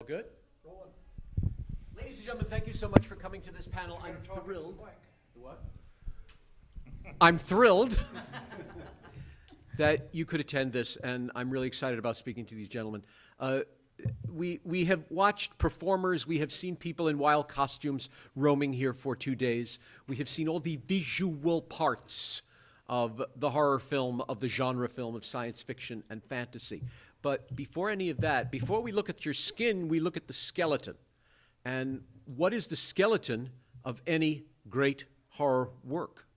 Good? Rollin. Ladies and gentlemen, thank you so much for coming to this panel. I'm thrilled. What? I'm thrilled that you could attend this, and I'm really excited about speaking to these gentlemen. We have watched performers. We have seen people in wild costumes roaming here for 2 days. We have seen all the visual parts of the horror film, of the genre film, of science fiction and fantasy. But before any of that, before we look at your skin, we look at the skeleton. And what is the skeleton of any great horror work?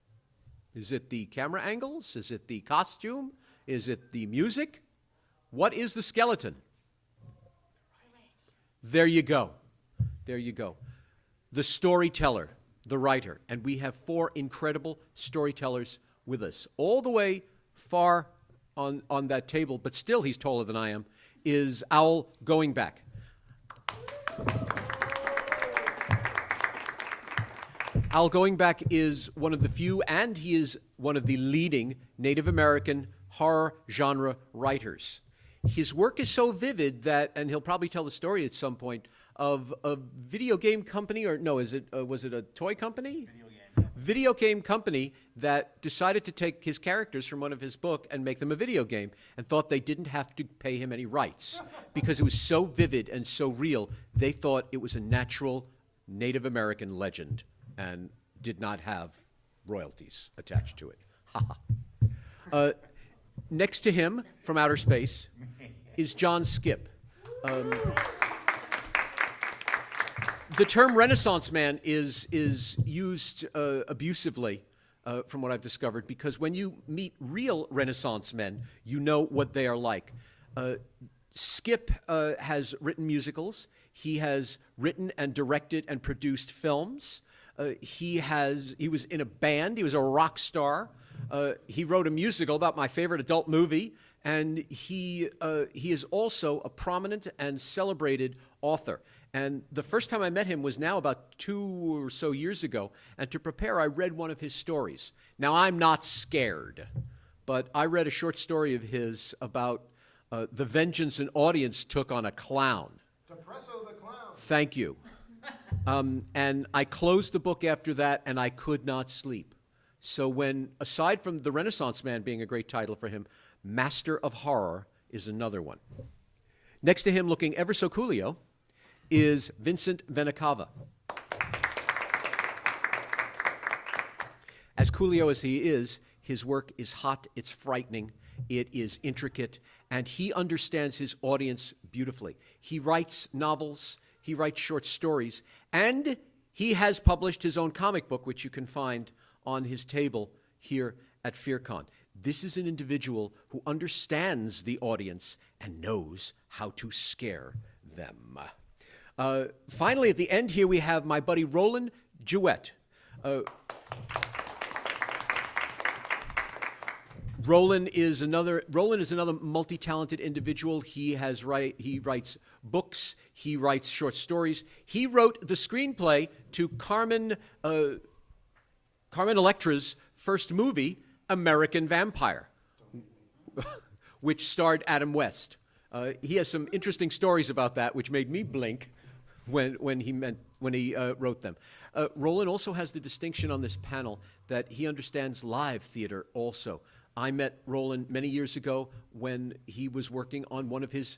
Is it the camera angles? Is it the costume? Is it the music? What is the skeleton? There you go. There you go. The storyteller, the writer. And we have 4 incredible storytellers with us. All the way far on that table, but still he's taller than I am, is Owl Goingback. Owl Goingback is one of the few, and he is one of the leading Native American horror genre writers. His work is so vivid that, and he'll probably tell the story at some point, of a video game company, or no, was it a toy company? Video game company that decided to take his characters from one of his book and make them a video game, and thought they didn't have to pay him any rights because it was so vivid and so real. They thought it was a natural Native American legend and did not have royalties attached to it. Next to him, from outer space, is John Skipp. The term Renaissance man is used abusively, from what I've discovered, because when you meet real Renaissance men, you know what they are like. Skipp has written musicals. He has written and directed and produced films. He was in a band. He was a rock star. He wrote a musical about my favorite adult movie, and he is also a prominent and celebrated author. And the first time I met him was now about 2 or so years ago, and to prepare, I read one of his stories. Now, I'm not scared, but I read a short story of his about the vengeance an audience took on a clown. Depresso the clown. Thank you. And I closed the book after that, and I could not sleep. So when, aside from The Renaissance Man being a great title for him, Master of Horror is another one. Next to him, looking ever so coolio, is Vincent Vena Cava. As coolio as he is, his work is hot, it's frightening, it is intricate, and he understands his audience beautifully. He writes novels, he writes short stories, and he has published his own comic book, which you can find on his table here at FearCON. This is an individual who understands the audience and knows how to scare them. Finally, at the end here, we have my buddy Rollin Jewett. Rollin is another multi-talented individual. He writes books. He writes short stories. He wrote the screenplay to Carmen Electra's first movie, American Vampire, which starred Adam West. He has some interesting stories about that, which made me blink when he wrote them. Rollin also has the distinction on this panel that he understands live theater also. I met Rollin many years ago when he was working on one of his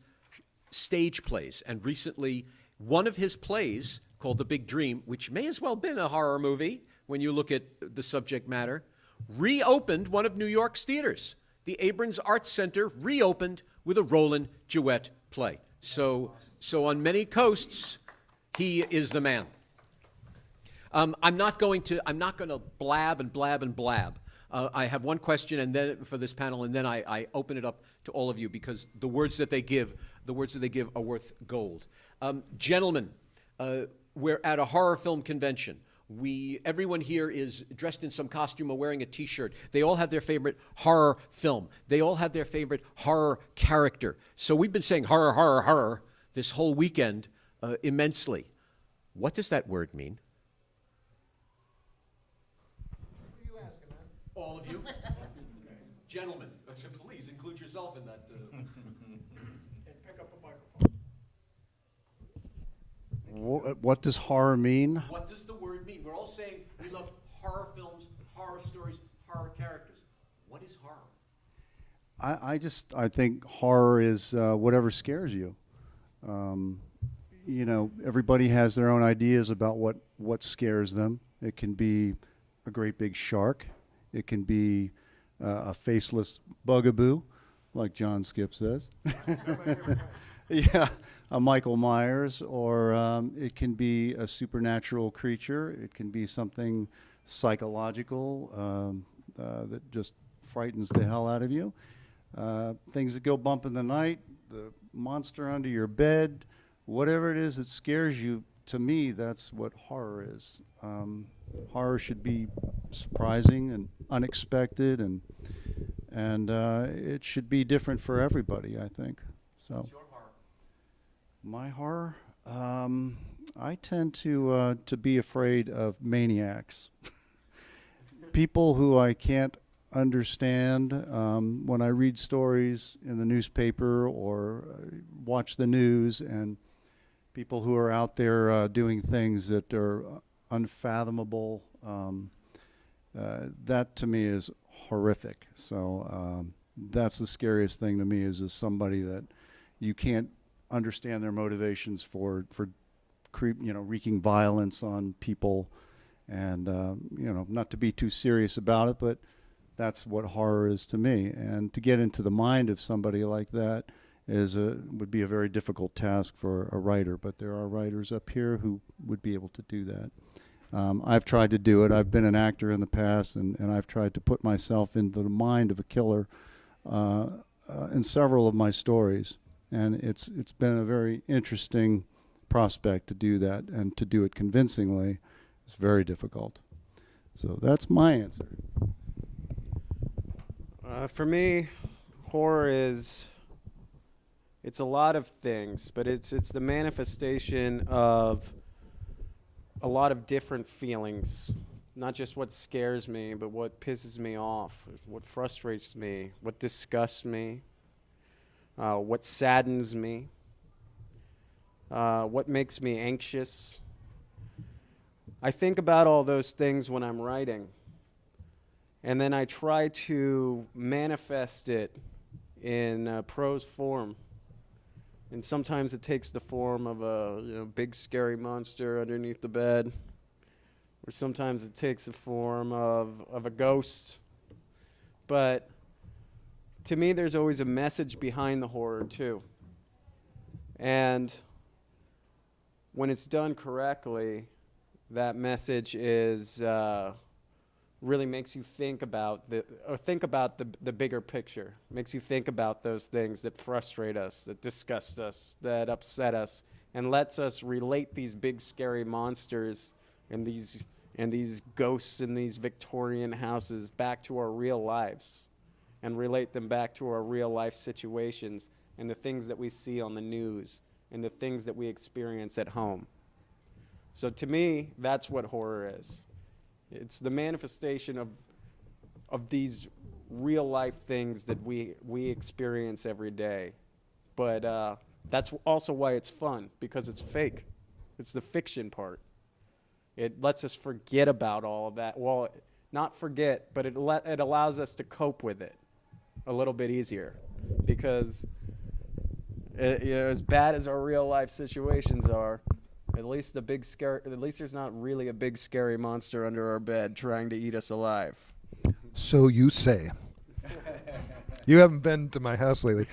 stage plays, and recently one of his plays, called The Big Dream, which may as well have been a horror movie when you look at the subject matter, reopened one of New York's theaters. The Abrams Arts Center reopened with a Rollin Jewett play. So on many coasts, he is the man. I'm not going to blab and blab and blab. I have one question, and then for this panel, and then I open it up to all of you, because the words that they give are worth gold. Gentlemen, we're at a horror film convention. Everyone here is dressed in some costume or wearing a T-shirt. They all have their favorite horror film. They all have their favorite horror character. So we've been saying horror, horror, horror this whole weekend immensely. What does that word mean? Who are you asking, man? All of you. Gentlemen, please include yourself in that. And pick up a microphone. What does horror mean? What does the word mean? We're all saying we love horror films, horror stories, horror characters. What is horror? I think horror is whatever scares you. Everybody has their own ideas about what scares them. It can be a great big shark. It can be a faceless bugaboo, like John Skipp says. Yeah, a Michael Myers, or it can be a supernatural creature. It can be something psychological that just frightens the hell out of you. Things that go bump in the night, the monster under your bed, whatever it is that scares you, to me, that's what horror is. Horror should be surprising and unexpected, and it should be different for everybody, I think. So, What's your horror? my horror, I tend to be afraid of maniacs, people who I can't understand. When I read stories in the newspaper or watch the news, and people who are out there doing things that are unfathomable, that to me is horrific. So that's the scariest thing to me, is somebody that you can't understand their motivations for wreaking violence on people, and not to be too serious about it, but that's what horror is to me. And to get into the mind of somebody like that would be a very difficult task for a writer, but there are writers up here who would be able to do that. I've tried to do it. I've been an actor in the past, and I've tried to put myself into the mind of a killer in several of my stories, and it's been a very interesting prospect to do that, and to do it convincingly is very difficult. So that's my answer. For me, horror it's a lot of things, but it's the manifestation of a lot of different feelings. Not just what scares me, but what pisses me off, what frustrates me, what disgusts me, what saddens me, what makes me anxious. I think about all those things when I'm writing, and then I try to manifest it in prose form. And sometimes it takes the form of a big scary monster underneath the bed, or sometimes it takes the form of a ghost. But to me, there's always a message behind the horror too. And when it's done correctly, that message is really makes you think about the bigger picture. Makes you think about those things that frustrate us, that disgust us, that upset us, and lets us relate these big scary monsters and these ghosts in these Victorian houses back to our real lives, and relate them back to our real life situations and the things that we see on the news and the things that we experience at home. So to me, that's what horror is. It's the manifestation of these real life things that we experience every day. But that's also why it's fun, because it's fake. It's the fiction part. It lets us forget about all of that. Well, not forget, but it allows us to cope with it a little bit easier, because as bad as our real life situations are, at least there's not really a big scary monster under our bed trying to eat us alive. So you say. You haven't been to my house lately.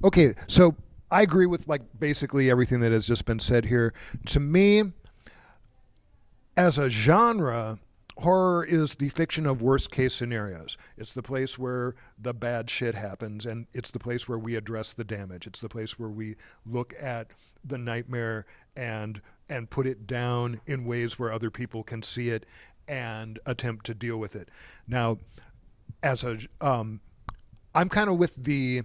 Okay, so I agree with basically everything that has just been said here. To me, as a genre, horror is the fiction of worst case scenarios. It's the place where the bad shit happens, and it's the place where we address the damage. It's the place where we look at the nightmare and put it down in ways where other people can see it and attempt to deal with it. Now, I'm kind of with the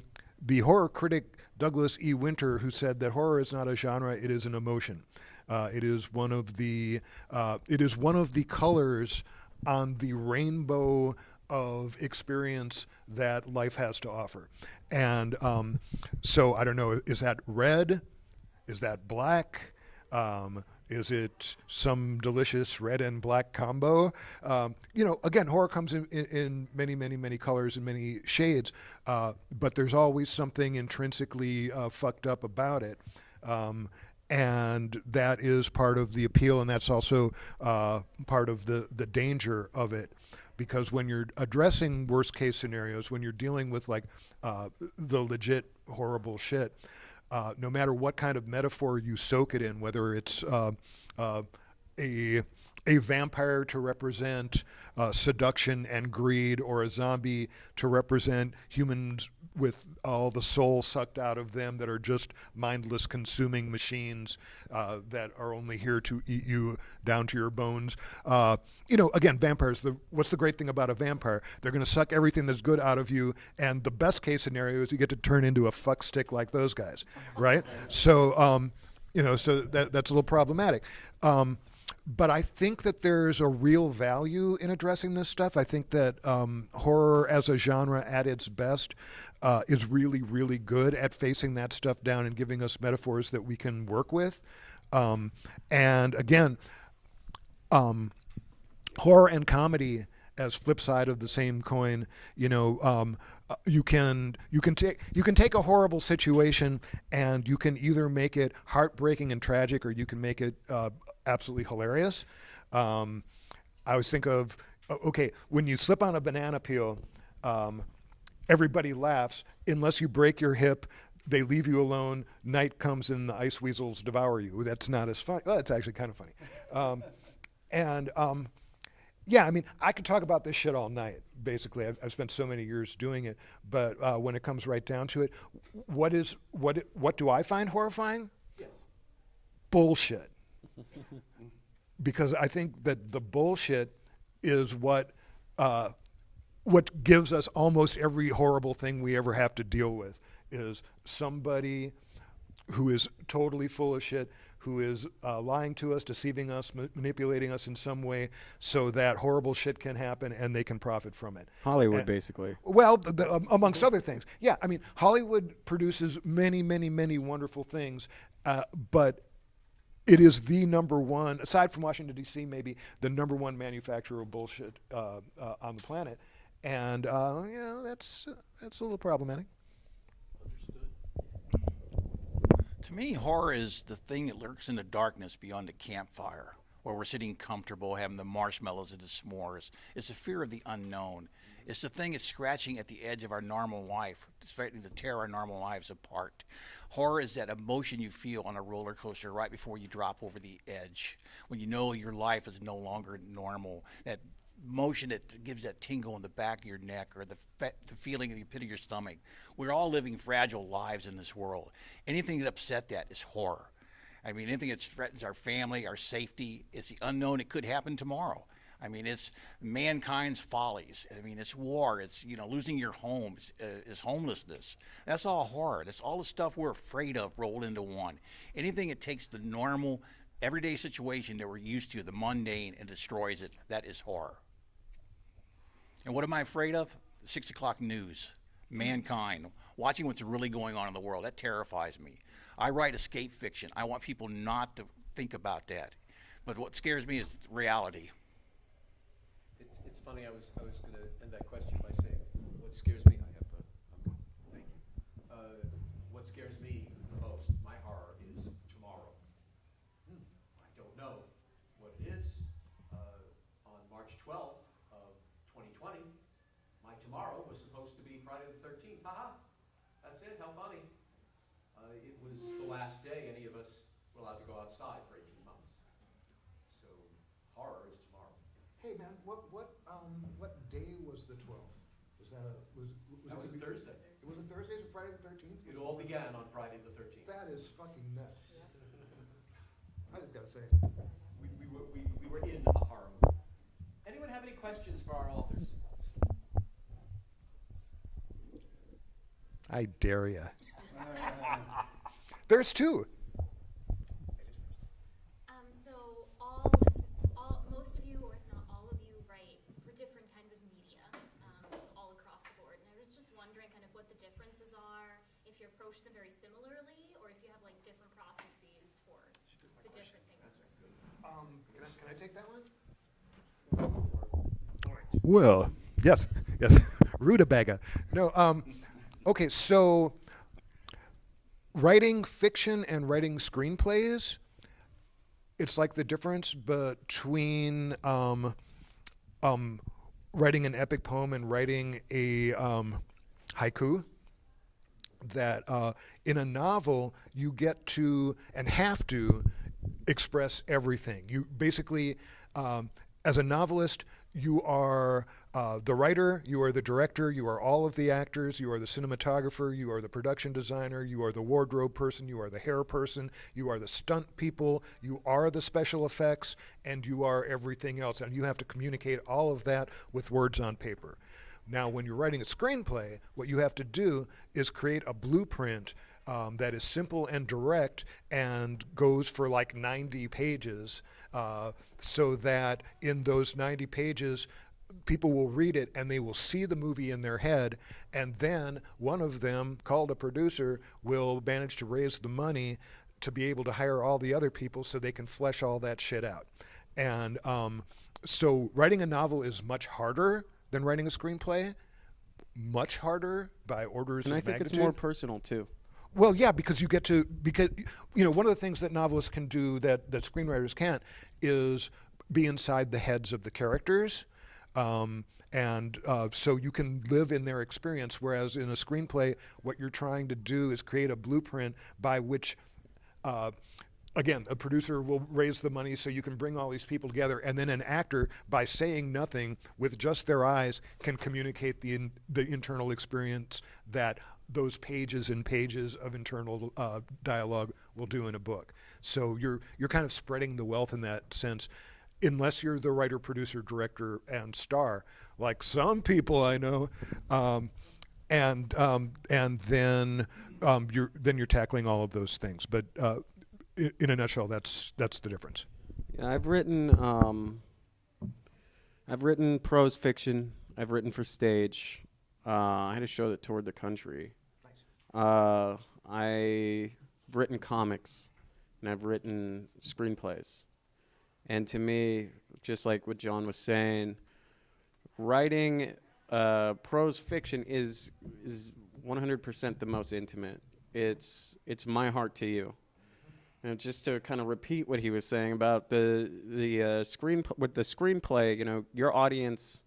horror critic Douglas E. Winter, who said that horror is not a genre; it is an emotion. It is one of the colors on the rainbow of experience that life has to offer. And so I don't know, is that red? Is that black? Is it some delicious red and black combo? Again, horror comes in many, many, many colors and many shades, but there's always something intrinsically fucked up about it. And that is part of the appeal, and that's also part of the danger of it. Because when you're addressing worst case scenarios, when you're dealing with like the legit horrible shit, no matter what kind of metaphor you soak it in, whether it's a vampire to represent seduction and greed, or a zombie to represent humans with all the soul sucked out of them that are just mindless consuming machines that are only here to eat you down to your bones. Again, vampires, what's the great thing about a vampire? They're going to suck everything that's good out of you, and the best case scenario is you get to turn into a fuck stick like those guys, right? So, so that's a little problematic. But I think that there's a real value in addressing this stuff. I think that horror as a genre at its best is really, really good at facing that stuff down and giving us metaphors that we can work with. And again, horror and comedy as flip side of the same coin, you can take a horrible situation and you can either make it heartbreaking and tragic, or you can make it absolutely hilarious. I always think of, okay, when you slip on a banana peel, everybody laughs unless you break your hip. They leave you alone. Night comes and the ice weasels devour you. That's not as funny. Well, it's actually kind of funny. Yeah, I mean, I could talk about this shit all night, basically. I've spent so many years doing it. But when it comes right down to it, what do I find horrifying? Yes. Bullshit. Because I think that the bullshit is what gives us almost every horrible thing we ever have to deal with, is somebody who is totally full of shit, who is lying to us, deceiving us, manipulating us in some way so that horrible shit can happen and they can profit from it. Hollywood, basically. Well, amongst other things. Yeah, I mean, Hollywood produces many, many, many wonderful things, but it is the number one, aside from Washington, D.C., maybe the number one manufacturer of bullshit on the planet. And, that's a little problematic. To me, horror is the thing that lurks in the darkness beyond the campfire, where we're sitting comfortable, having the marshmallows and the s'mores. It's the fear of the unknown. It's the thing that's scratching at the edge of our normal life, threatening to tear our normal lives apart. Horror is that emotion you feel on a roller coaster right before you drop over the edge, when you know your life is no longer normal. That motion that gives that tingle in the back of your neck, or the feeling in the pit of your stomach. We're all living fragile lives in this world. Anything that upset that is horror. I mean, anything that threatens our family, our safety, it's the unknown. It could happen tomorrow. I mean, it's mankind's follies. I mean, it's war. It's, losing your home. It's homelessness. That's all horror. That's all the stuff we're afraid of rolled into one. Anything that takes the normal, everyday situation that we're used to, the mundane, and destroys it, that is horror. And what am I afraid of? The 6 o'clock news, mankind, watching what's really going on in the world. That terrifies me. I write escape fiction. I want people not to think about that. But what scares me is reality. It's funny. I was going to end that question by saying, what scares me? I have to. Thank you. What scares me the most? My horror is tomorrow. I don't know what it is. On March 12th of 2020, my tomorrow was supposed to be Friday the 13th. Haha. That's it. How funny. It was the last day any of us were allowed to go outside for 18 months. So horror is tomorrow. Hey man, what day was the 12th? Was that That was Thursday. Was it Thursday or Friday the 13th? It all began on Friday the 13th. That is fucking nuts. I just gotta say. We were in a horror movie. Anyone have any questions for our authors? I dare ya. There's two. Most of you, or if not all of you, write for different kinds of media, so all across the board. And I was just wondering kind of what the differences are, if you approach them very similarly, or if you have like different processes for the different Can I take that one? Well, yes. Rutabaga. No, okay, so writing fiction and writing screenplays, it's like the difference between writing an epic poem and writing a haiku. That in a novel, you get to and have to express everything. You basically, as a novelist, you are the writer, you are the director, you are all of the actors, you are the cinematographer, you are the production designer, you are the wardrobe person, you are the hair person, you are the stunt people, you are the special effects, and you are everything else. And you have to communicate all of that with words on paper. Now, when you're writing a screenplay, what you have to do is create a blueprint that is simple and direct and goes for like 90 pages so that in those 90 pages, people will read it and they will see the movie in their head, and then one of them, called a producer, will manage to raise the money to be able to hire all the other people so they can flesh all that shit out. And so writing a novel is much harder than writing a screenplay, much harder by orders And of I think magnitude. it's more personal too. Well, yeah, because you get to, because, you know, one of the things that novelists can do that screenwriters can't is be inside the heads of the characters. So you can live in their experience, whereas in a screenplay, what you're trying to do is create a blueprint by which, again, a producer will raise the money so you can bring all these people together, and then an actor, by saying nothing with just their eyes, can communicate the internal experience that those pages and pages of internal dialogue will do in a book. So you're kind of spreading the wealth in that sense, unless you're the writer, producer, director, and star, like some people I know, and then you're tackling all of those things. But in a nutshell, that's the difference. Yeah, I've written prose fiction. I've written for stage. I had a show that toured the country. I've written comics, and I've written screenplays. And to me, just like what John was saying, writing prose fiction is 100% the most intimate. It's my heart to you. And just to kind of repeat what he was saying about the screenplay, you know, your audience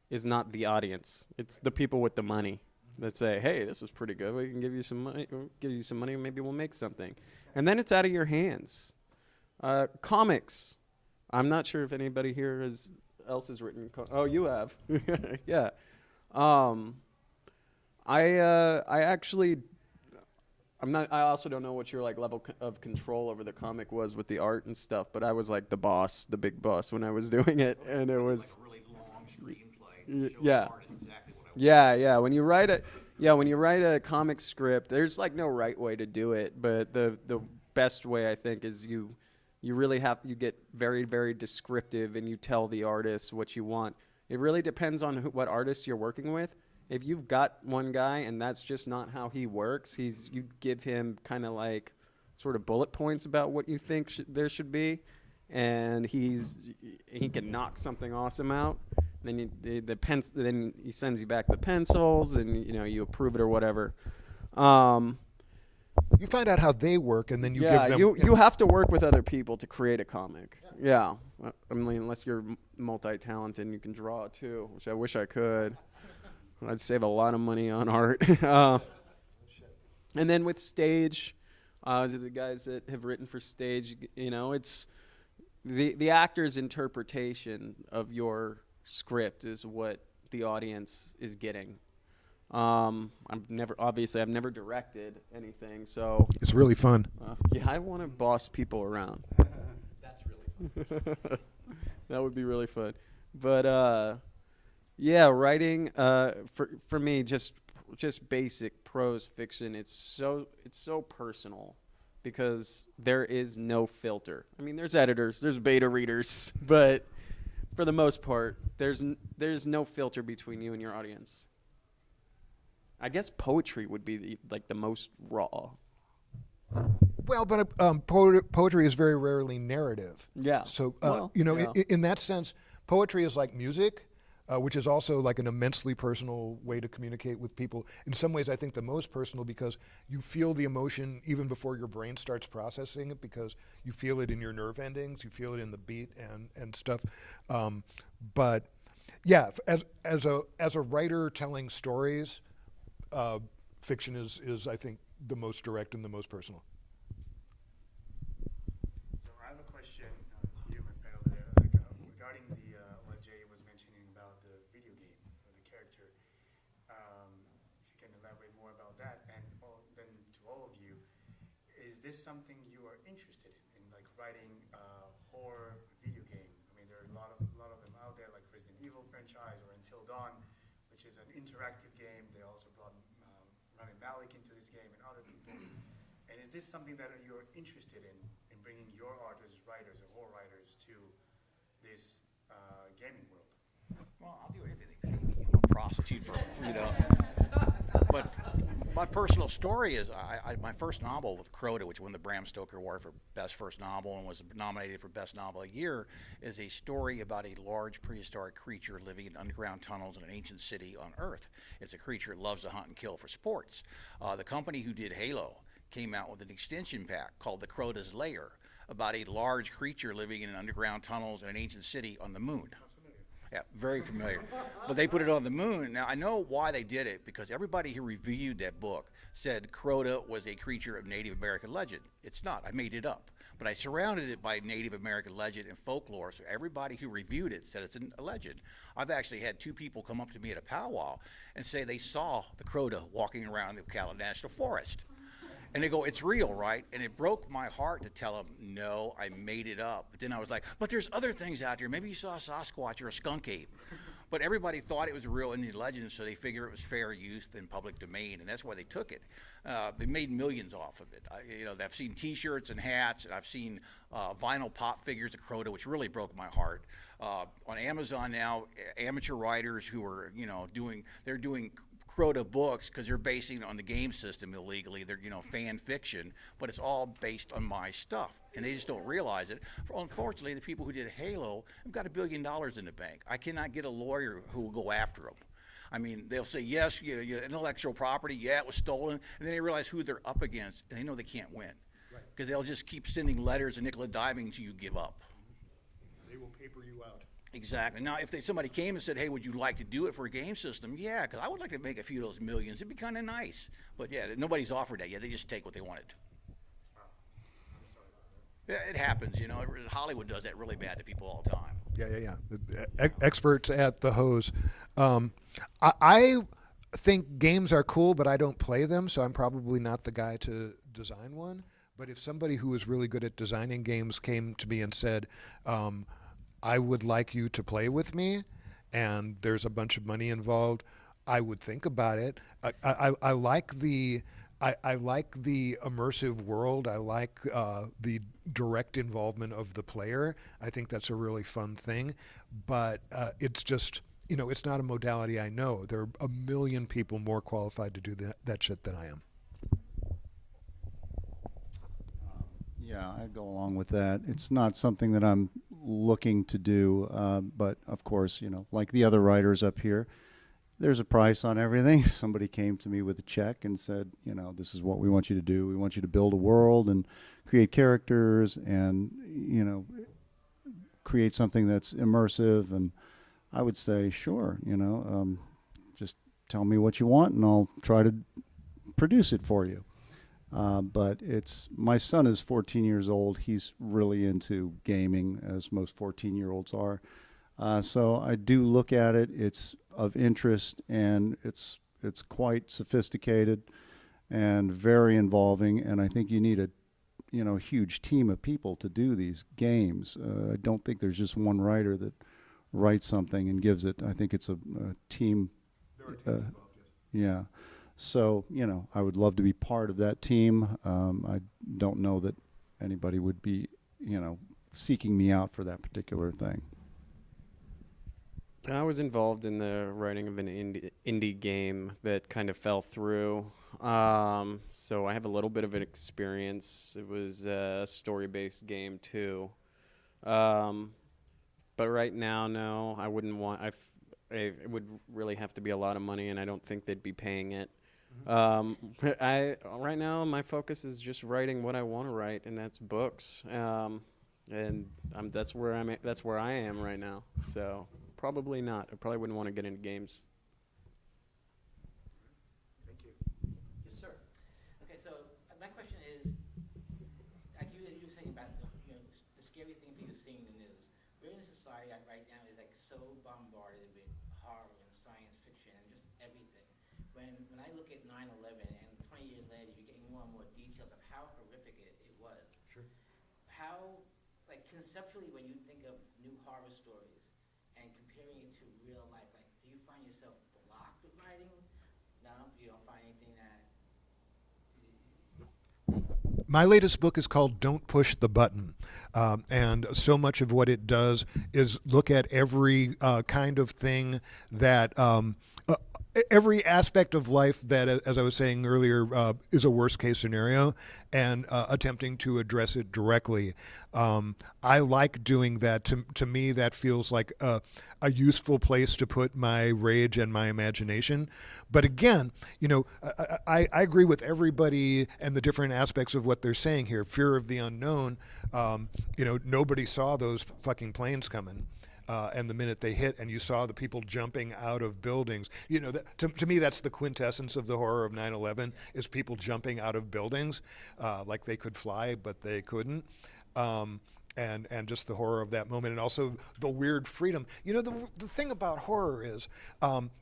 is not the audience. It's the people with the money that say, "Hey, this was pretty good. We can give you some money. Maybe we'll make something." And then it's out of your hands. Comics. I'm not sure if anybody here else has written. Oh, you have. Yeah. I also don't know what your like level of control over the comic was with the art and stuff, but I was like the boss, the big boss when I was doing it, and it was Like a really long screenplay. yeah. Art is exactly what I want. Yeah. When you write a comic script, there's like no right way to do it, but the best way I think is you get very, very descriptive, and you tell the artist what you want. It really depends on what artist you're working with. If you've got one guy and that's just not how he works, you give him kind of like sort of bullet points about what you think there should be, and he can knock something awesome out. Then then he sends you back the pencils, and you approve it or whatever. You find out how they work, and then you Yeah, give them. you have to work with other people to create a comic. Yeah. I mean, unless you're multi-talented and you can draw too, which I wish I could. I'd save a lot of money on art. And then with stage, the guys that have written for stage, it's the actor's interpretation of your script is what the audience is getting. I've never directed anything, so It's really fun. yeah, I want to boss people around. That's really fun. That would be really fun. But yeah, writing for me just basic prose fiction. It's so personal because there is no filter. I mean, there's editors, there's beta readers, but for the most part, there's no filter between you and your audience. I guess poetry would be the most raw. Well, but poetry is very rarely narrative. Yeah. So, Well, you know, yeah. in that sense, poetry is like music, which is also like an immensely personal way to communicate with people. In some ways, I think the most personal because you feel the emotion even before your brain starts processing it because you feel it in your nerve endings, you feel it in the beat and stuff. But yeah, as a writer telling stories, fiction is I think the most direct and the most personal. So I have a question to you, my friend over there, regarding what Jay was mentioning about the video game or the character. If you can elaborate more about that, and then to all of you, is this something you are interested in like writing a horror video game? I mean, there are a lot of them out there, like Resident Evil franchise or Until Dawn, which is an interactive game. They also brought Rami Malek into this game and other people. And is this something that you're interested in bringing your art as writers or horror writers to this gaming world? Well, I'll do anything they pay me. I'm a prostitute for you know. But my personal story is my first novel with Crota, which won the Bram Stoker Award for Best First Novel and was nominated for Best Novel of the Year, is a story about a large prehistoric creature living in underground tunnels in an ancient city on Earth. It's a creature that loves to hunt and kill for sports. The company who did Halo came out with an extension pack called the Crota's Lair about a large creature living in underground tunnels in an ancient city on the moon. Yeah, very familiar. But they put it on the moon. Now, I know why they did it, because everybody who reviewed that book said Crota was a creature of Native American legend. It's not. I made it up. But I surrounded it by Native American legend and folklore, so everybody who reviewed it said it's a legend. I've actually had 2 people come up to me at a powwow and say they saw the Crota walking around the Ocala National Forest. And they go, it's real, right? And it broke my heart to tell them, no, I made it up. But then I was like, but there's other things out there. Maybe you saw a Sasquatch or a skunk ape. But everybody thought it was a real Indian legend, so they figured it was fair use and public domain, and that's why they took it. They made millions off of it. I've seen T-shirts and hats, and I've seen vinyl pop figures of Crota, which really broke my heart. On Amazon now, amateur writers who are, doing Crota books, because they're basing it on the game system illegally. They're fan fiction, but it's all based on my stuff, and they just don't realize it. Unfortunately, the people who did Halo have got $1 billion in the bank. I cannot get a lawyer who will go after them. I mean, they'll say, yes, intellectual property, yeah, it was stolen, and then they realize who they're up against, and they know they can't win, because they'll just keep sending letters and nickel and diming until you give up. They will paper you out. Exactly. Now, if somebody came and said, hey, would you like to do it for a game system? Yeah, because I would like to make a few of those millions. It'd be kind of nice. But yeah, nobody's offered that yet. They just take what they wanted. Yeah, it happens, Hollywood does that really bad to people all the time. Yeah. Experts at the hose. I think games are cool, but I don't play them, so I'm probably not the guy to design one. But if somebody who is really good at designing games came to me and said, I would like you to play with me, and there's a bunch of money involved, I would think about it. I like the immersive world. I like the direct involvement of the player. I think that's a really fun thing, but it's just, it's not a modality I know. There are a million people more qualified to do that shit than I am. Yeah, I go along with that. It's not something that I'm looking to do, but of course, like the other writers up here, there's a price on everything. Somebody came to me with a check and said, this is what we want you to do. We want you to build a world and create characters and, create something that's immersive. And I would say, sure, just tell me what you want and I'll try to produce it for you. But my son is 14 years old. He's really into gaming, as most 14-year-olds are. So I do look at it. It's of interest, and it's quite sophisticated and very involving. And I think you need a huge team of people to do these games. I don't think there's just one writer that writes something and gives it. I think it's a team. There are teams involved, yes. Yeah. So, I would love to be part of that team. I don't know that anybody would be, seeking me out for that particular thing. I was involved in the writing of an indie game that kind of fell through. So I have a little bit of an experience. It was a story-based game too. But right now, no, I wouldn't want. It would really have to be a lot of money, and I don't think they'd be paying it. Right now my focus is just writing what I want to write, and that's books. And that's where that's where I am right now. So probably not. I probably wouldn't want to get into games. Thank you. Yes, sir. Okay, so my question is, like you were saying about the scariest thing for you is seeing the news. We're in a society right now is like so bombarded with horror and science fiction and just everything. When I look at 9/11 and 20 years later, you're getting more and more details of how horrific it was. Sure. How, like conceptually, when you think of new horror stories and comparing it to real life, like do you find yourself blocked with writing? No, you don't find anything that. My latest book is called Don't Push the Button. And so much of what it does is look at every kind of thing that, every aspect of life that, as I was saying earlier, is a worst case scenario, and attempting to address it directly. I like doing that. To me, that feels like a useful place to put my rage and my imagination. But again, I agree with everybody and the different aspects of what they're saying here. Fear of the unknown. Nobody saw those fucking planes coming. And the minute they hit, and you saw the people jumping out of buildings, to me, that's the quintessence of the horror of 9/11, is people jumping out of buildings, like they could fly, but they couldn't. And just the horror of that moment, and also the weird freedom. The thing about horror is,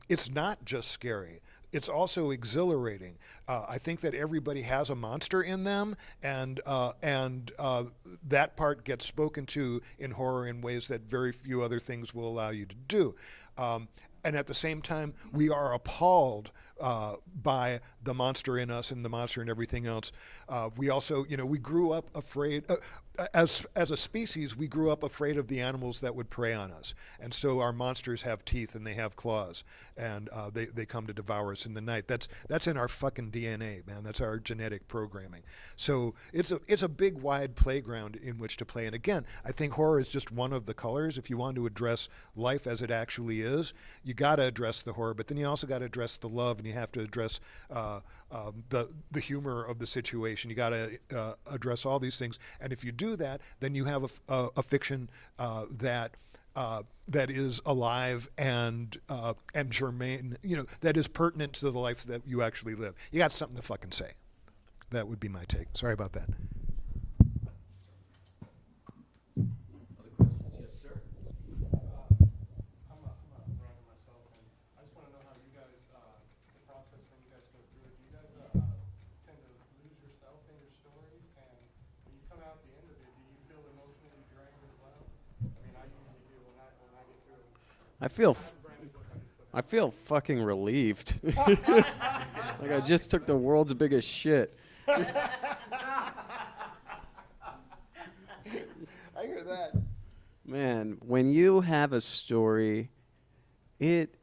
it's not just scary. It's also exhilarating. I think that everybody has a monster in them, and that part gets spoken to in horror in ways that very few other things will allow you to do. And at the same time, we are appalled by the monster in us and the monster in everything else. We also, we grew up afraid. As a species, we grew up afraid of the animals that would prey on us, and so our monsters have teeth and they have claws, and they come to devour us in the night. That's in our fucking DNA, man. That's our genetic programming. So it's a big, wide playground in which to play. And again, I think horror is just one of the colors. If you want to address life as it actually is, you got to address the horror, but then you also got to address the love, and you have to address the humor of the situation. You got to address all these things, and if you do that, then you have a fiction that is alive and germane, that is pertinent to the life that you actually live. You got something to fucking say. That would be my take. Sorry about that. Other questions? Yes, sir. I'm a writer myself, and I just want to know how you guys, the process when you guys go through it. Do you guys tend to lose yourself in your stories, and when you come out at the end of it, do you feel emotionally drained as well? I mean, I usually do when I get through it. I feel fucking relieved. Like I just took the world's biggest shit. I hear that. Man, when you have a story, it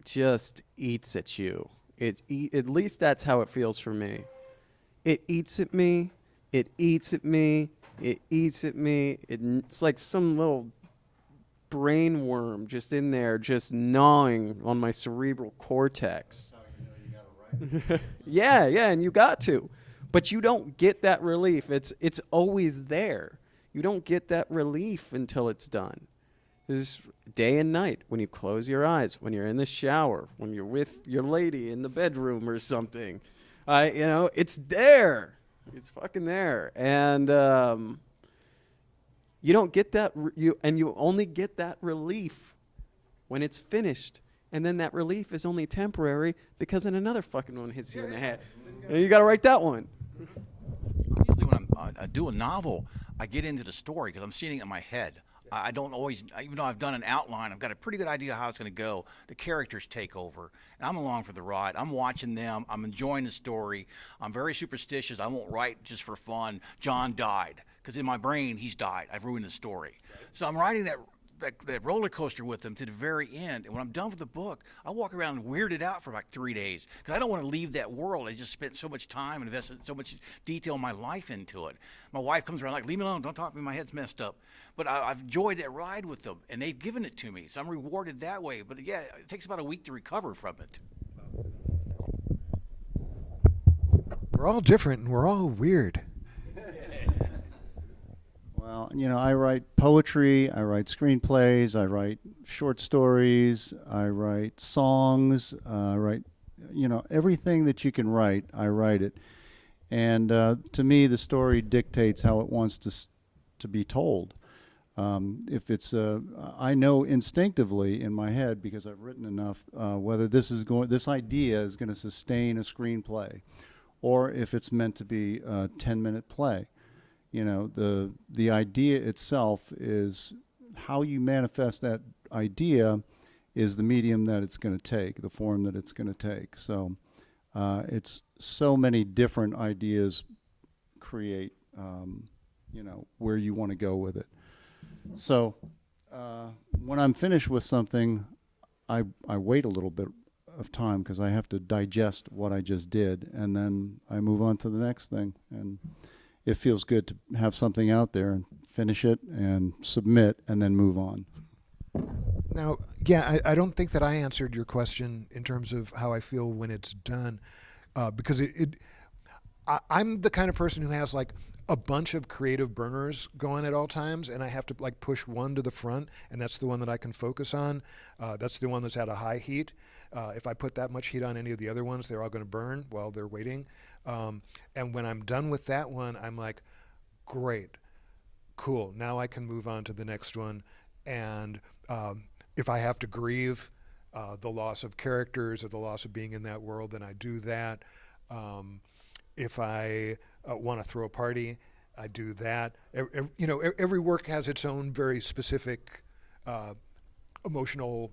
just eats at you. At least that's how it feels for me. It eats at me. It eats at me. It eats at me. It's like some little brain worm just in there, just gnawing on my cerebral cortex. Yeah, and you got to. But you don't get that relief. It's always there. You don't get that relief until it's done. This day and night, when you close your eyes, when you're in the shower, when you're with your lady in the bedroom or something. It's there. It's fucking there. And you don't get that, you only get that relief when it's finished. And then that relief is only temporary because then another fucking one hits you in the head. And you got to write that one. Usually when I do a novel, I get into the story because I'm seeing it in my head. I don't always, even though I've done an outline, I've got a pretty good idea how it's going to go. The characters take over, and I'm along for the ride. I'm watching them. I'm enjoying the story. I'm very superstitious. I won't write just for fun. John died, because in my brain, he's died. I've ruined the story. So I'm writing that roller coaster with them to the very end. And when I'm done with the book, I walk around weirded out for like 3 days because I don't want to leave that world. I just spent so much time and invested so much detail in my life into it. My wife comes around like, leave me alone, don't talk to me, my head's messed up. But I've enjoyed that ride with them, and they've given it to me, so I'm rewarded that way. But yeah, it takes about a week to recover from it. We're all different and we're all weird. Well, you know, I write poetry, I write screenplays, I write short stories, I write songs, I write, you know, everything that you can write, I write it. And to me, the story dictates how it wants to be told. If it's, I know instinctively in my head, because I've written enough, whether this idea is going to sustain a screenplay, or if it's meant to be a 10-minute play. You know, the idea itself is how you manifest that idea is the medium that it's going to take, the form that it's going to take. So it's so many different ideas create, you know, where you want to go with it. So when I'm finished with something, I wait a little bit of time because I have to digest what I just did, and then I move on to the next thing. And it feels good to have something out there and finish it and submit and then move on. Now, yeah, I don't think that I answered your question in terms of how I feel when it's done, because I'm the kind of person who has like a bunch of creative burners going at all times, and I have to like push one to the front, and that's the one that I can focus on. That's the one that's at a high heat. If I put that much heat on any of the other ones, they're all going to burn while they're waiting. And when I'm done with that one, I'm like, great, cool. Now I can move on to the next one. And if I have to grieve the loss of characters or the loss of being in that world, then I do that. If I want to throw a party, I do that. You know, every work has its own very specific emotional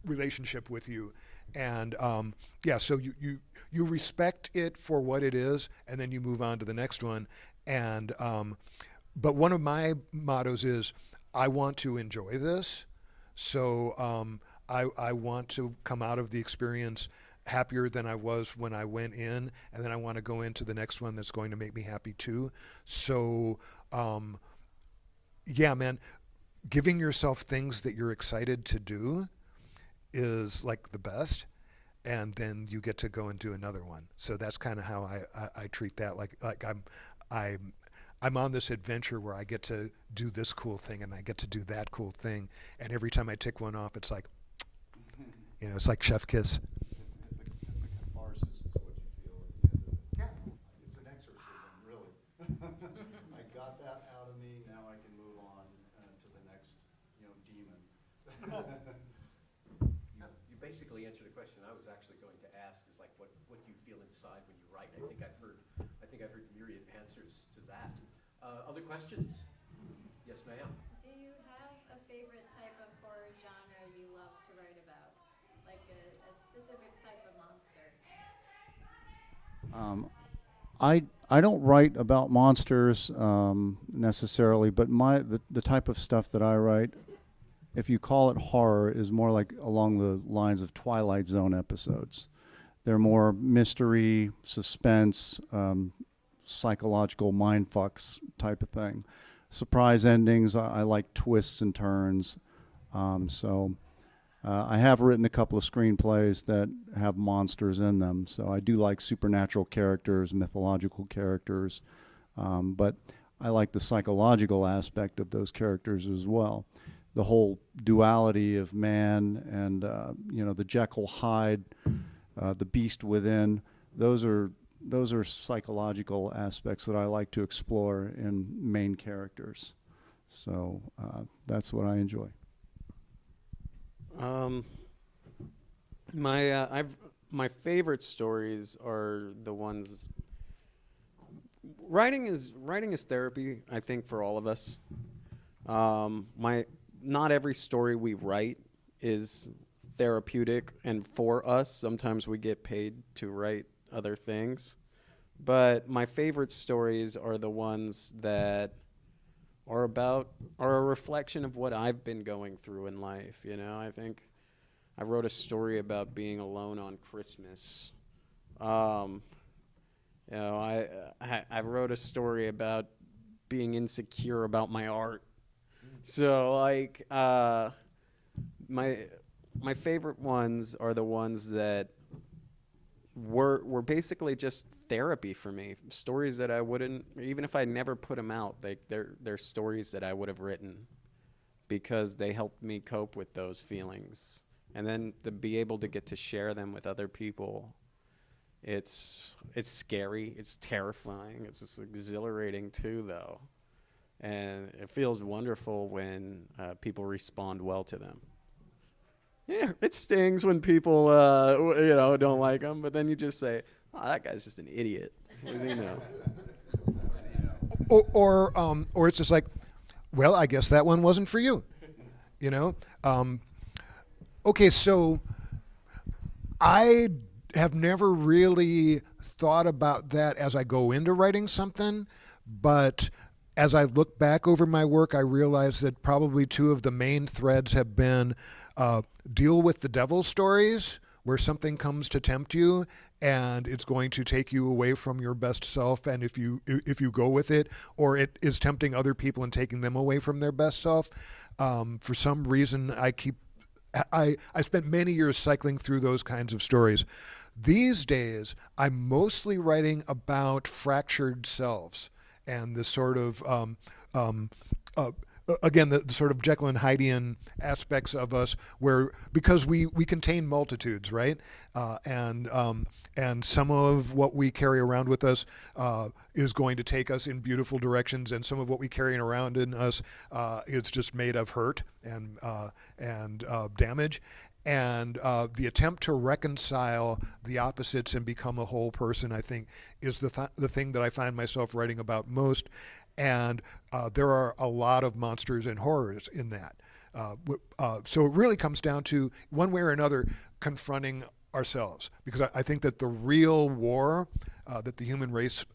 relationship with you. And yeah, so you respect it for what it is, and then you move on to the next one. And but one of my mottos is, I want to enjoy this, so I want to come out of the experience happier than I was when I went in, and then I want to go into the next one that's going to make me happy too. So yeah, man, giving yourself things that you're excited to do is like the best, and then you get to go and do another one. So that's kind of how I treat that. Like I'm on this adventure where I get to do this cool thing and I get to do that cool thing, and every time I tick one off, it's like, you know, it's like chef kiss. It's a catharsis is what you feel at the end of it. Yeah, it's an exorcism, really. I got that out of me. Now I can move on to the next, you know, demon. You basically answered a question I was actually going to ask, is like what do you feel inside when you write? I think I've heard myriad answers to that. Other questions? Yes, ma'am. Do you have a favorite type of horror genre you love to write about? Like a specific type of monster? I don't write about monsters necessarily, but the type of stuff that I write, if you call it horror, is more like along the lines of Twilight Zone episodes. They're more mystery, suspense, psychological mindfucks type of thing. Surprise endings, I like twists and turns. I have written a couple of screenplays that have monsters in them, so I do like supernatural characters, mythological characters, but I like the psychological aspect of those characters as well. The whole duality of man and you know, the Jekyll Hyde, the beast within. Those are psychological aspects that I like to explore in main characters. So that's what I enjoy. My favorite stories are the ones. Writing is therapy, I think, for all of us. Not every story we write is therapeutic and for us. Sometimes we get paid to write other things. But my favorite stories are the ones that are a reflection of what I've been going through in life. You know, I think I wrote a story about being alone on Christmas. You know, I wrote a story about being insecure about my art. So like my favorite ones are the ones that were basically just therapy for me. Stories that I wouldn't, even if I never put them out, they're stories that I would have written because they helped me cope with those feelings. And then to be able to get to share them with other people, it's scary, it's terrifying, it's exhilarating too, though. And it feels wonderful when people respond well to them. Yeah, it stings when people, don't like them, but then you just say, "Oh, that guy's just an idiot." What does he know? Or it's just like, well, I guess that one wasn't for you, you know. Okay, so I have never really thought about that as I go into writing something, but as I look back over my work, I realize that probably two of the main threads have been deal with the devil stories, where something comes to tempt you and it's going to take you away from your best self, and if you go with it, or it is tempting other people and taking them away from their best self. For some reason, I spent many years cycling through those kinds of stories. These days, I'm mostly writing about fractured selves and the sort of again, the sort of Jekyll and Hydean aspects of us, because we contain multitudes, right? And some of what we carry around with us is going to take us in beautiful directions, and some of what we carry around in us is just made of hurt and damage. And the attempt to reconcile the opposites and become a whole person, I think, is the thing that I find myself writing about most. And there are a lot of monsters and horrors in that. So it really comes down to, one way or another, confronting ourselves. Because I think that the real war that the human race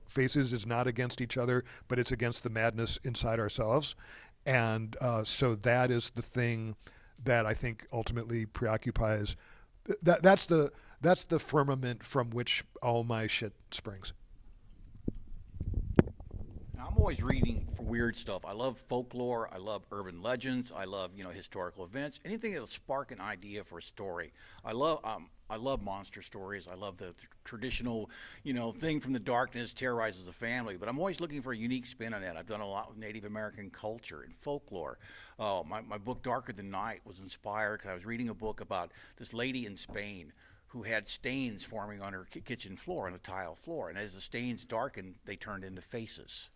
faces is not against each other, but it's against the madness inside ourselves. And so that is the thing that I think ultimately preoccupies. That's the firmament from which all my shit springs. I'm always reading for weird stuff. I love folklore. I love urban legends. I love, historical events. Anything that'll spark an idea for a story. I love monster stories. I love the traditional, thing from the darkness terrorizes the family. But I'm always looking for a unique spin on that. I've done a lot with Native American culture and folklore. My book Darker Than Night was inspired because I was reading a book about this lady in Spain who had stains forming on her kitchen floor, on the tile floor. And as the stains darkened, they turned into faces.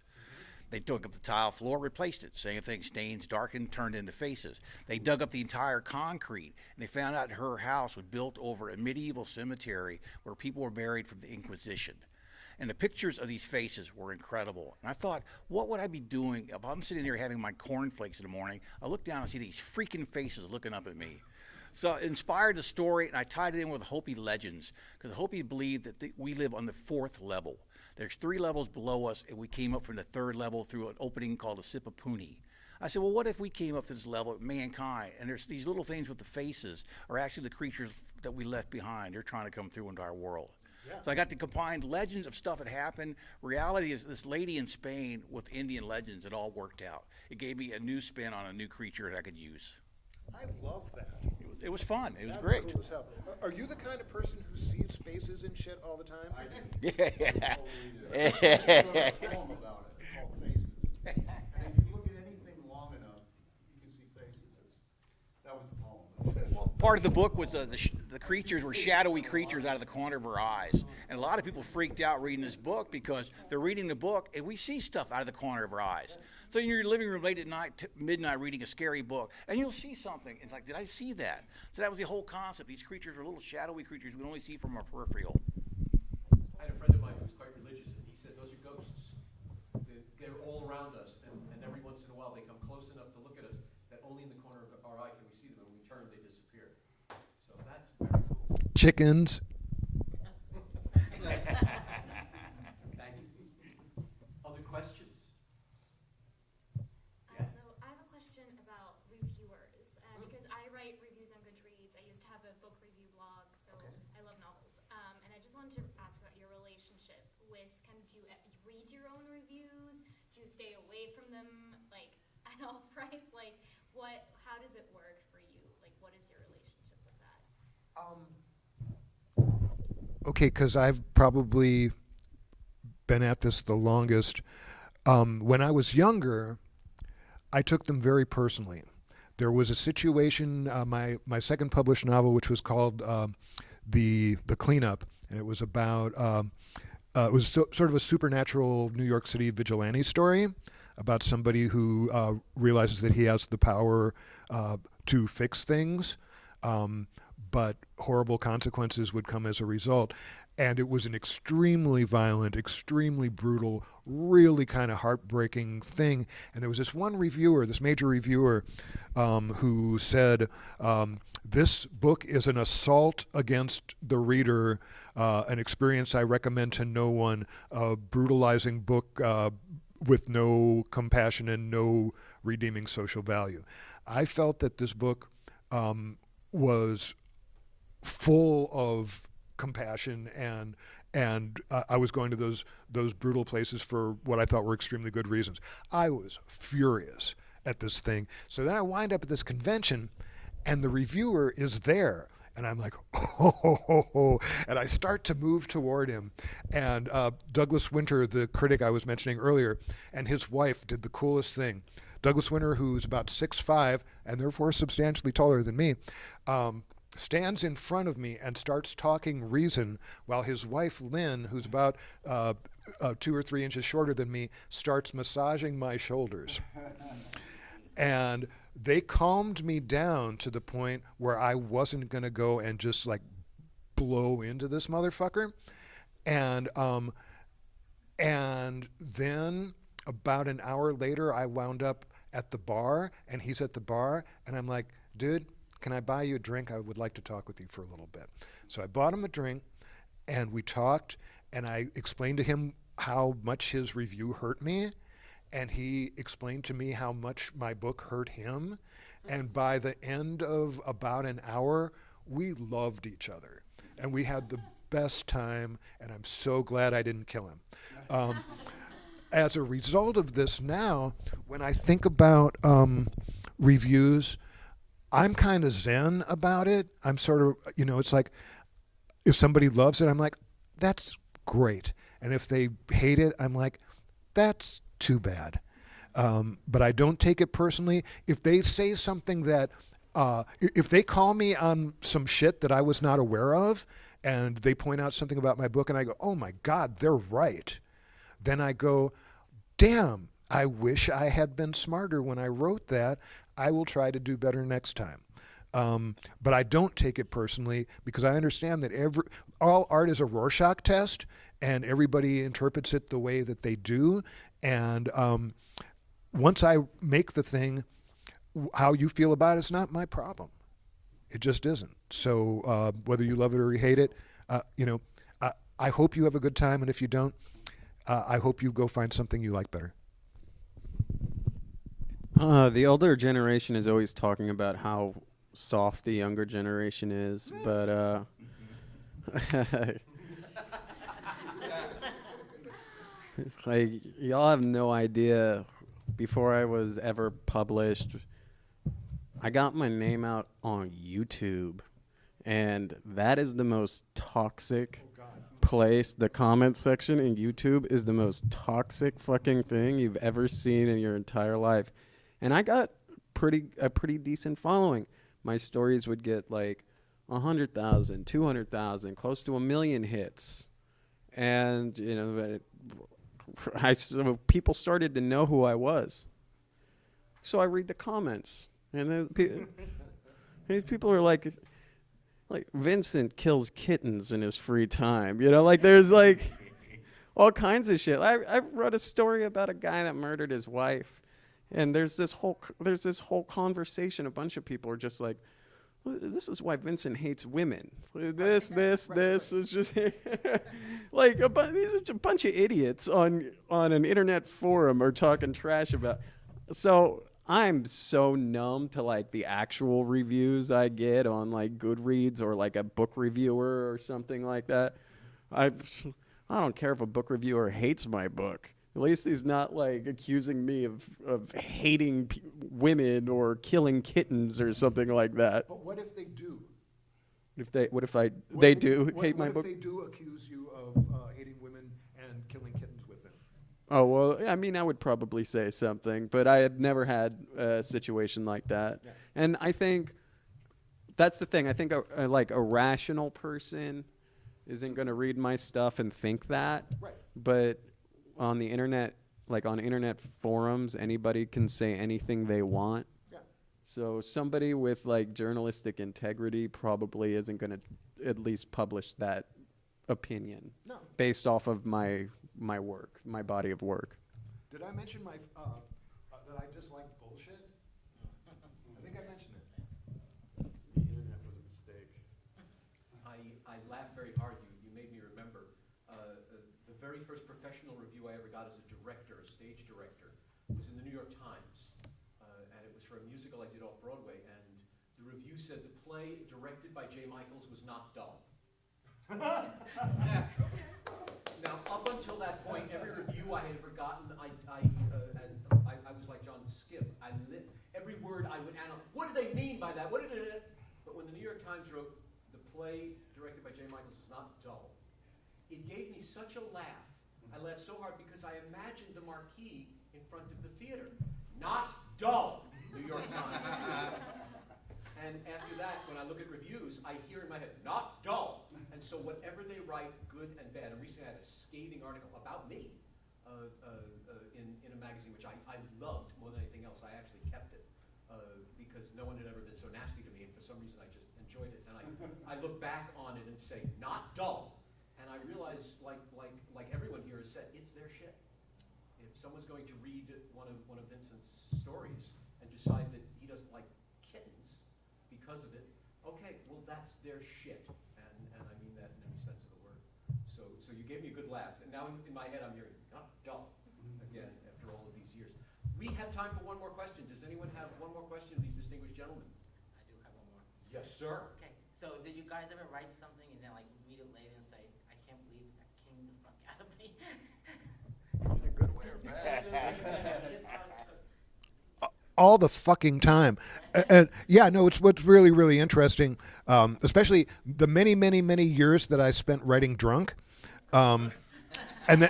They dug up the tile floor, replaced it. Same thing, stains darkened, turned into faces. They dug up the entire concrete, and they found out her house was built over a medieval cemetery where people were buried from the Inquisition. And the pictures of these faces were incredible. And I thought, what would I be doing if I'm sitting there having my cornflakes in the morning? I look down and see these freaking faces looking up at me. So it inspired the story, and I tied it in with Hopi legends, because the Hopi believe that we live on the 4th level. There's 3 levels below us, and we came up from the 3rd level through an opening called a Sipapuni. I said, well, what if we came up to this level of mankind, and there's these little things with the faces are actually the creatures that we left behind. They're trying to come through into our world. Yeah. So I got to combine legends of stuff that happened. Reality is this lady in Spain with Indian legends. It all worked out. It gave me a new spin on a new creature that I could use. I love that. It was fun. It was That great. Cool as hell. Are you the kind of person who sees faces and shit all the time? I do. Yeah. I wrote a poem about it called Faces. And if you look at anything long enough, you can see faces. That was the poem. Well, part of the book was the creatures were shadowy creatures out of the corner of her eyes. And a lot of people freaked out reading this book because they're reading the book and we see stuff out of the corner of our eyes. So in your living room late at night, midnight, reading a scary book, and you'll see something. It's like, did I see that? So that was the whole concept. These creatures were little shadowy creatures we only see from our peripheral. I had a friend of mine who was quite religious, and he said, those are ghosts. They're all around us, and every once in a while they come close enough to look at us that only in the corner of our eye can we see them, and when we turn, they disappear. So that's very cool. Chickens. Thank you. Other questions? about reviewers, because I write reviews on Goodreads. I used to have a book review blog, so I love novels. And I just wanted to ask about your relationship with kind of, do you read your own reviews? Do you stay away from them, like, at all price? Like, how does it work for you? Like, what is your relationship with that? Okay, because I've probably been at this the longest. When I was younger, I took them very personally. There was a situation, my second published novel, which was called the Cleanup, and it was about sort of a supernatural New York City vigilante story about somebody who realizes that he has the power to fix things, but horrible consequences would come as a result. And it was an extremely violent, extremely brutal, really kind of heartbreaking thing. And there was this one reviewer, this major reviewer, who said, this book is an assault against the reader, an experience I recommend to no one, a brutalizing book with no compassion and no redeeming social value. I felt that this book was full of compassion, and I was going to those brutal places for what I thought were extremely good reasons. I was furious at this thing. So then I wind up at this convention, and the reviewer is there, and I'm like, oh, and I start to move toward him. And Douglas Winter, the critic I was mentioning earlier, and his wife did the coolest thing. Douglas Winter, who's about 6'5", and therefore substantially taller than me, stands in front of me and starts talking reason, while his wife, Lynn, who's about 2 or 3 inches shorter than me, starts massaging my shoulders. And they calmed me down to the point where I wasn't going to go and just like blow into this motherfucker. And then about an hour later, I wound up at the bar, and he's at the bar, and I'm like, dude, can I buy you a drink? I would like to talk with you for a little bit. So I bought him a drink, and we talked, and I explained to him how much his review hurt me, and he explained to me how much my book hurt him. And by the end of about an hour, we loved each other, and we had the best time, and I'm so glad I didn't kill him. As a result of this now, when I think about reviews, I'm kind of zen about it. I'm sort of, it's like if somebody loves it, I'm like, that's great. And if they hate it, I'm like, that's too bad. But I don't take it personally. If they say something that, if they call me on some shit that I was not aware of, and they point out something about my book, and I go, oh my God, they're right. Then I go, damn, I wish I had been smarter when I wrote that. I will try to do better next time. But I don't take it personally, because I understand that all art is a Rorschach test, and everybody interprets it the way that they do. And once I make the thing, how you feel about it is not my problem. It just isn't. So whether you love it or you hate it, I hope you have a good time, and if you don't, I hope you go find something you like better. The older generation is always talking about how soft the younger generation is, but like, y'all have no idea. Before I was ever published, I got my name out on YouTube, and that is the most toxic place. The comment section in YouTube is the most toxic fucking thing you've ever seen in your entire life. And I got a pretty decent following. My stories would get like 100,000, 200,000, close to 1 million hits. And, so people started to know who I was. So I read the comments, and people are like Vincent kills kittens in his free time. There's like all kinds of shit. I wrote a story about a guy that murdered his wife. And there's this whole conversation. A bunch of people are just like, well, this is why Vincent hates women. This is just like these are a bunch of idiots on an internet forum are talking trash about. So I'm so numb to like the actual reviews I get on like Goodreads or like a book reviewer or something like that. I don't care if a book reviewer hates my book. At least he's not like accusing me of hating women or killing kittens or something like that. But what if they do? They What do if- hate my what book? if they do accuse you of hating women and killing kittens with them? Oh, well, I mean, I would probably say something, but I have never had a situation like that. Yeah. And I think that's the thing. I think a rational person isn't going to read my stuff and think that. Right. But on the internet, like on internet forums, anybody can say anything they want. Yeah. So somebody with like journalistic integrity probably isn't going to at least publish that opinion No. based off of my work, my body of work. Did I mention my that I dislike bullshit? I think I mentioned it. The internet was a mistake. I laughed very hard. You made me remember the very first professional review I ever got as a director, a stage director, was in the New York Times, and it was for a musical I did off Broadway. And the review said the play directed by J. Michaels was not dull. Now, up until that point, every review I had ever gotten, I was like John Skipp. Every word I would analyze. What did they mean by that? What did it? But when the New York Times wrote the play directed by J. Michaels was not dull, it gave me such a laugh. I laughed so hard because I imagined the marquee in front of the theater. Not dull, New York Times. And after that, when I look at reviews, I hear in my head, not dull. And so whatever they write, good and bad. And recently I had a scathing article about me in a magazine, which I loved more than anything else. I actually kept it because no one had ever been so nasty to me. And for some reason, I just enjoyed it. And I look back on it and say, not dull. And I realize, like everyone here has said, it's their shit. If someone's going to read one of Vincent's stories and decide that he doesn't like kittens because of it, okay, well that's their shit, and I mean that in every sense of the word. So you gave me a good laugh, and now in my head I'm hearing not dull again after all of these years. We have time for one more question. Does anyone have one more question of these distinguished gentlemen? I do have one more. Yes, sir. Okay, so did you guys ever write something and then like read it later and say, I can't believe that came the fuck out of me? In a good way or bad? All the fucking time. And yeah, no, it's what's really, really interesting, especially the many, many, many years that I spent writing drunk. And then,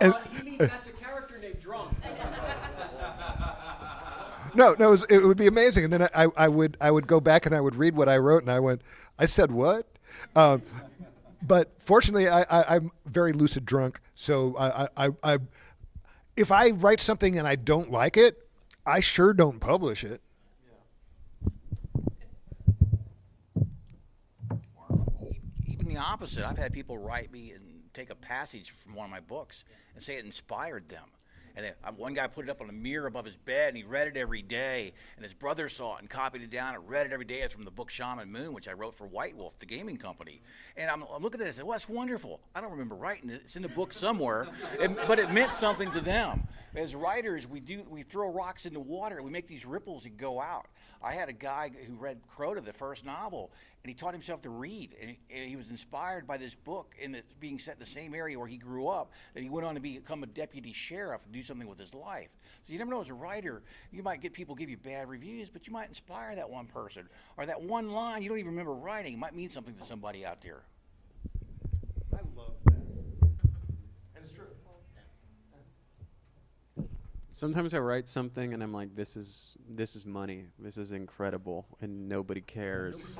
He means that's a character named Drunk. no, it would be amazing. And then I would go back and I would read what I wrote, and I said what? But fortunately, I'm very lucid drunk, so I if I write something and I don't like it, I sure don't publish it. Even the opposite. I've had people write me and take a passage from one of my books and say it inspired them. And one guy put it up on a mirror above his bed, and he read it every day. And his brother saw it and copied it down and read it every day. It's from the book Shaman Moon, which I wrote for White Wolf, the gaming company. And I'm looking at it and said, well, that's wonderful. I don't remember writing it. It's in the book somewhere. But it meant something to them. As writers, we throw rocks into water. We make these ripples and go out. I had a guy who read Crota, the first novel, and he taught himself to read. And he was inspired by this book, and it's being set in the same area where he grew up, that he went on to become a deputy sheriff and do something with his life. So you never know, as a writer, you might get people give you bad reviews, but you might inspire that one person. Or that one line you don't even remember writing. It might mean something to somebody out there. I love that. And it's true. Sometimes I write something and I'm like, this is money. This is incredible, and nobody cares.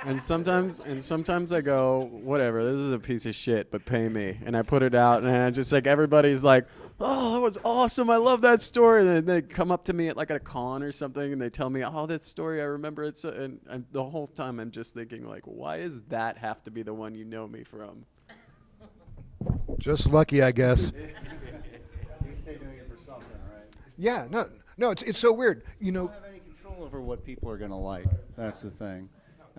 And sometimes I go, whatever, this is a piece of shit, but pay me. And I put it out, and I just like, everybody's like, oh, that was awesome. I love that story. And then they come up to me at a con or something, and they tell me, oh, that story, I remember it. So, and the whole time I'm just thinking, like, why does that have to be the one you know me from? Just lucky, I guess. At least they're doing it for something, right? Yeah, no, it's so weird. You know, Don't have any control over what people are going to like. That's the thing.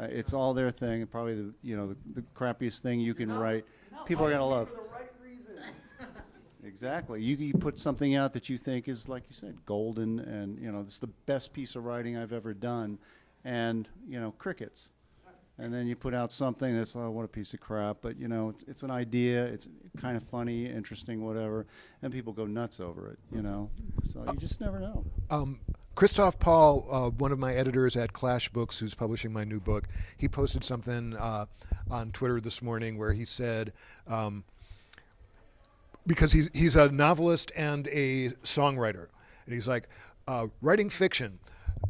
It's all their thing. Probably the crappiest thing you can write. People are going to love. Exactly. You put something out that you think is, like you said, golden, and you know, this is the best piece of writing I've ever done, and you know, crickets. And then you put out something that's, oh, what a piece of crap, but you know, it's an idea, it's kind of funny, interesting, whatever, and people go nuts over it, you know. So you just never know. Christoph Paul, one of my editors at Clash Books, who's publishing my new book, he posted something on Twitter this morning where he said, because he's a novelist and a songwriter, and he's like, writing fiction,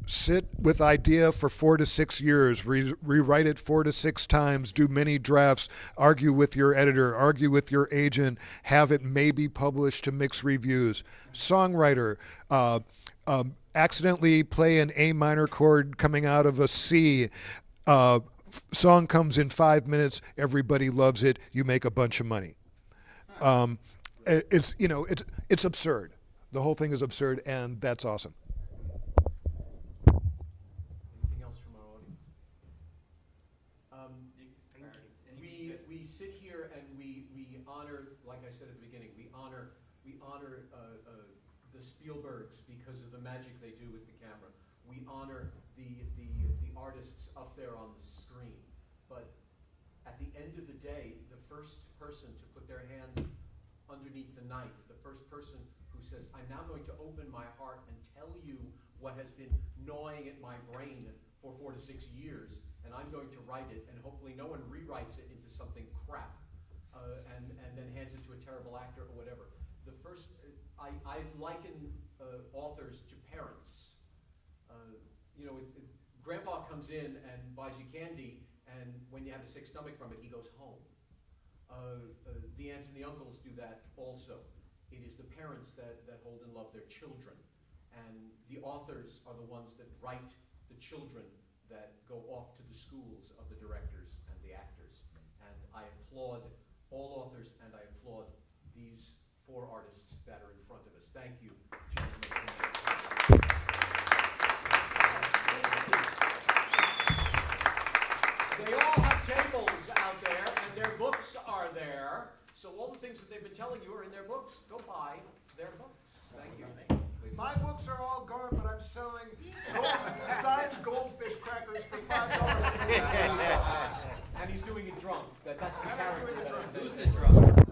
sit with idea for 4 to 6 years, rewrite it 4 to 6 times, do many drafts, argue with your editor, argue with your agent, have it maybe published to mixed reviews. Songwriter, accidentally play an A minor chord coming out of a C. Song comes in 5 minutes, everybody loves it, you make a bunch of money. It's, you know, it's absurd. The whole thing is absurd, and that's awesome. Anything else from our audience? We sit here and we honor, like I said at the beginning, we honor the Spielbergs because of the magic they do with the camera. We honor the artists up there on the screen. But at the end of the day, the first person to put their hand underneath the knife, the first person who says, I'm now going to open my heart and tell you what has been gnawing at my brain for 4 to 6 years, and I'm going to write it, and hopefully no one rewrites it into something crap, and then hands it to a terrible actor or whatever. The first, I liken authors to parents. You know, Grandpa comes in and buys you candy, and when you have a sick stomach from it, he goes home. The aunts and the uncles do that also. It is the parents that hold and love their children. And the authors are the ones that write the children that go off to the schools of the directors and the actors. And I applaud all authors, and I applaud these 4 artists that are in front of us. Thank you, gentlemen. They all have tables out there, and their books are there. So all the things that they've been telling you are in their books. Go buy their books. Thank you. My books are all gone, but I'm selling signed goldfish crackers for $5. And he's doing it drunk. That's the character. Lucid drunk.